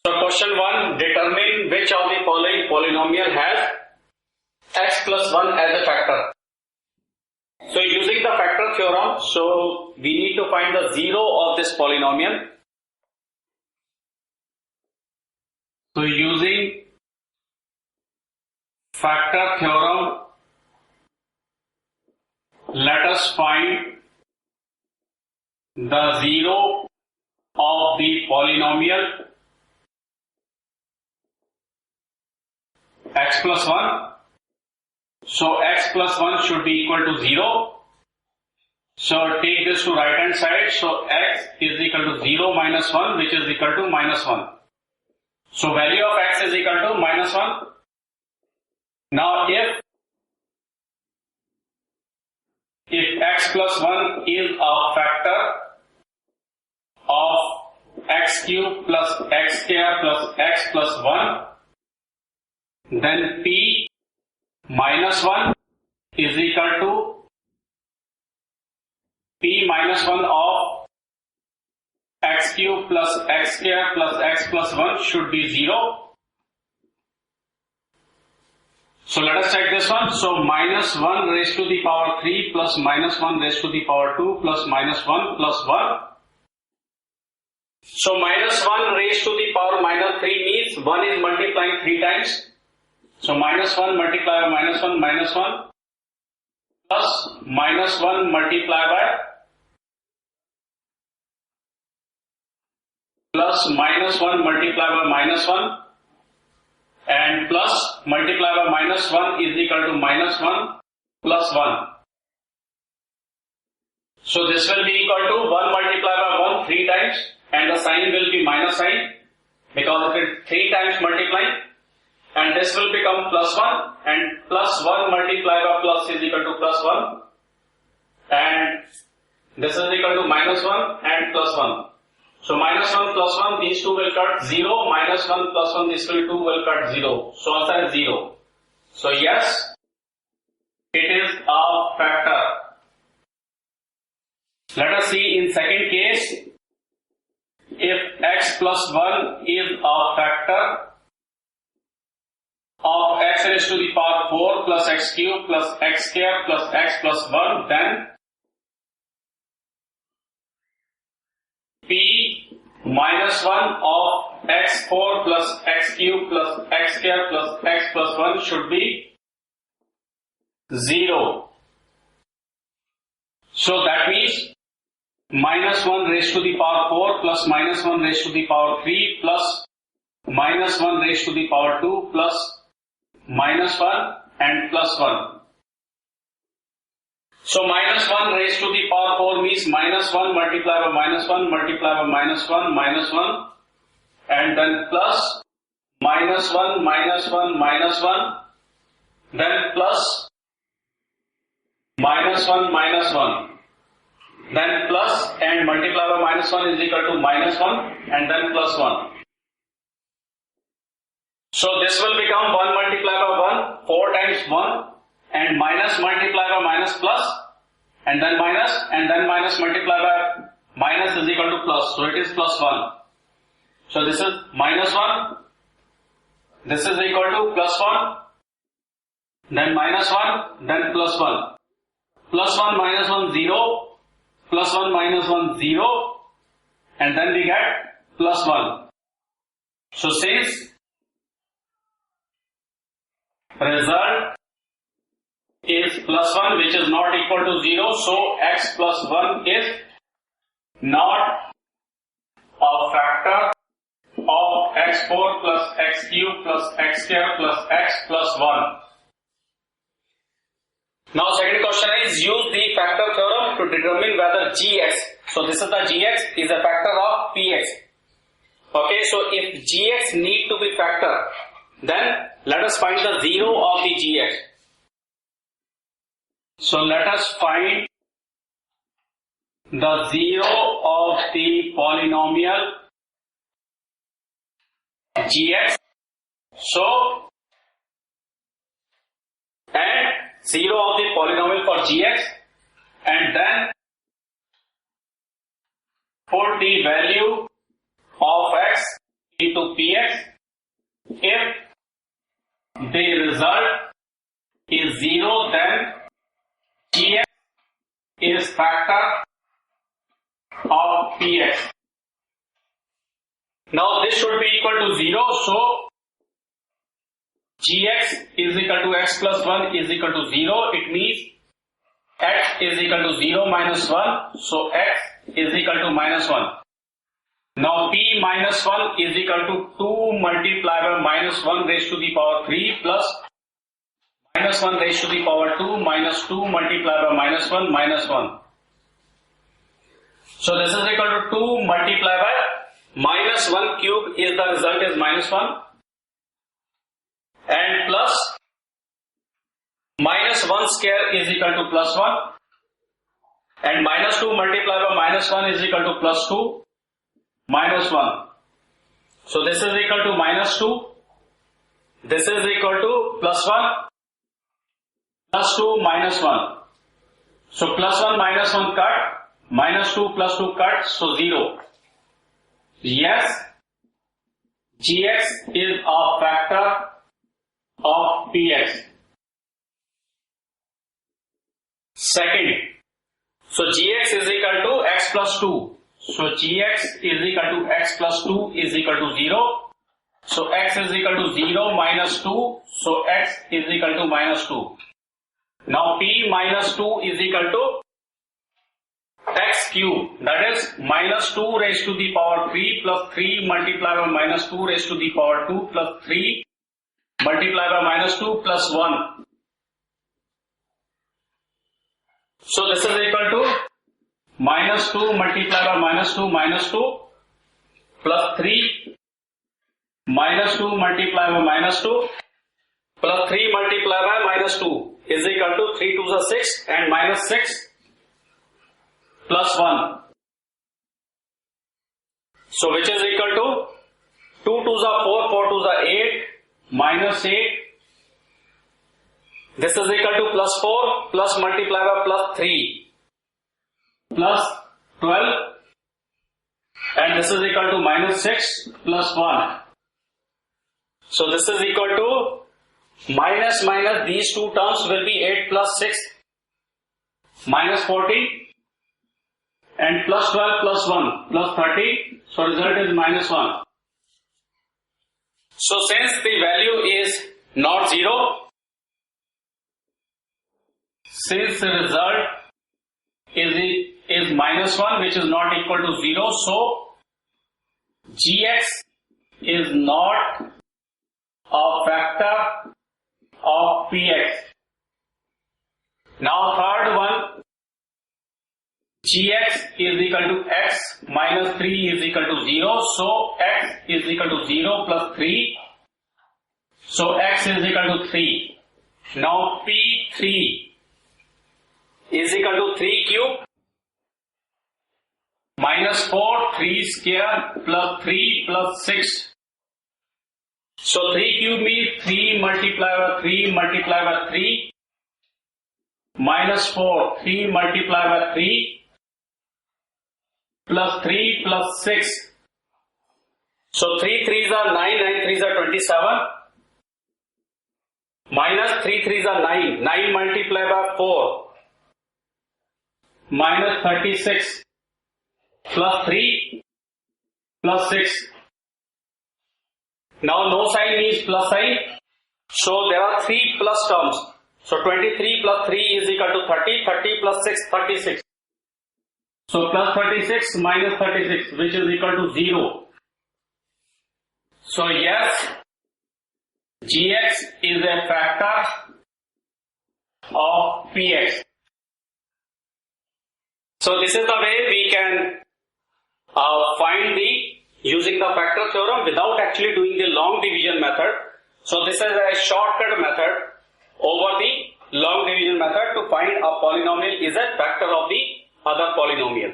So question 1, determine which of the following polynomial has x plus 1 as a factor. So using the factor theorem, so we need to find the zero of this polynomial. So using factor theorem, let us find the zero of the polynomial x plus 1. So x plus 1 should be equal to 0. So take this to right hand side. So x is equal to 0 minus 1, which is equal to minus 1. So value of x is equal to minus 1. Now if x plus 1 is a factor of x cube plus x square plus x plus 1, then p minus 1 is equal to p minus 1 of x cube plus x square plus x plus 1 should be 0. So let us check this one. So minus 1 raised to the power 3 plus minus 1 raised to the power 2 plus minus 1 plus 1. So minus 1 raised to the power minus 3 means 1 is multiplying 3 times. So minus 1 multiplied by minus 1 plus minus 1 multiplied by plus minus 1 multiplied by minus 1 and plus multiplied by minus 1 is equal to minus 1 plus 1. So this will be equal to 1 multiplied by 1 3 times and the sign will be minus sign because it is 3 times multiplying, and this will become plus 1 and plus 1 multiplied by plus is equal to plus 1 and this is equal to minus 1 and plus 1. So minus 1 plus 1, these two will cut 0, minus 1 plus 1, these two will cut 0. So answer is 0. So yes, it is a factor. Let us see in second case, if x plus 1 is a factor of x raised to the power 4 plus x cube plus x square plus x plus 1, then p minus 1 of x4 plus x cube plus x square plus x plus 1 should be 0. So that means minus 1 raised to the power 4 plus minus 1 raised to the power 3 plus minus 1 raised to the power 2 plus minus 1 and plus 1. So minus 1 raised to the power 4 means minus 1 multiplied by minus 1 multiplied by minus 1 minus 1 and then plus minus 1 minus 1 minus 1 then plus minus 1 minus 1 then plus and multiplied by minus 1 is equal to minus 1 and then plus 1. So this will become 1 multiplied by 1, 4 times 1 and minus multiplied by minus plus and then minus multiplied by minus is equal to plus. So it is plus 1. So this is minus 1. This is equal to plus 1. Then minus 1. Then plus 1. Plus 1 minus 1 0. Plus 1 minus 1 0. And then we get plus 1. So since result is plus 1 which is not equal to 0, so x plus 1 is not a factor of x4 plus x cube plus x square plus x plus 1. Now second question is use the factor theorem to determine whether gx, so this is the gx is a factor of px. Okay, so if gx need to be factor, then let us find the zero of the gx. So let us find the zero of the polynomial gx. So and zero of the polynomial for gx and then put the value of x into px if the result is 0, then gx is factor of px. Now this should be equal to 0, so gx is equal to x plus 1 is equal to 0. It means x is equal to 0 minus 1, so x is equal to minus 1. Now p minus 1 is equal to 2 multiplied by minus 1 raised to the power 3 plus minus 1 raised to the power 2 minus 2 multiplied by minus 1 minus 1. So this is equal to 2 multiplied by minus 1 cube is the result is minus 1 and plus minus 1 square is equal to plus 1 and minus 2 multiplied by minus 1 is equal to plus 2 minus 1. So this is equal to minus 2, this is equal to plus 1, plus 2 minus 1. So plus 1 minus 1 cut, minus 2 plus 2 cut, so 0. Yes, gx is a factor of px. Second, so gx is equal to x plus 2. So gx is equal to x plus 2 is equal to 0. So x is equal to 0 minus 2. So x is equal to minus 2. Now p minus 2 is equal to x cube, that is minus 2 raised to the power 3 plus 3 multiplied by minus 2 raised to the power 2 plus 3 multiplied by minus 2 plus 1. So this is equal to minus 2 multiplied by minus 2 plus 3 minus 2 multiplied by minus 2 plus 3 multiplied by minus 2 is equal to 3 2s are 6 and minus 6 plus 1. So which is equal to 2 2s are 4, 4 2s are 8 minus 8. This is equal to plus 4 plus multiplied by plus 3 plus 12 and this is equal to minus 6 plus 1. So this is equal to minus these two terms will be 8 plus 6 minus 40 and plus 12 plus 1 plus 30. So result is minus 1. So since the value is not 0, since the result is minus 1 which is not equal to 0, so gx is not a factor of px. Now third one, gx is equal to x minus 3 is equal to 0, so x is equal to 0 plus 3, so x is equal to 3. Now p3 is equal to 3 cube minus 4, 3 square plus 3 plus 6. So 3 cube means 3 multiplied by 3 multiplied by 3 minus 4, 3 multiplied by 3 plus 3 plus 6. So 3 3s are 9, 9 3s are 27 minus 3 3s are 9, 9 multiplied by 4 minus 36 plus 3 plus 6. Now no sign means plus sign. So there are 3 plus terms. So 23 plus 3 is equal to 30, 30 plus 6, 36. So plus 36 minus 36 which is equal to 0. So yes, gx is a factor of px. So this is the way we can find using the factor theorem without actually doing the long division method. So this is a shortcut method over the long division method to find a polynomial is a factor of the other polynomial.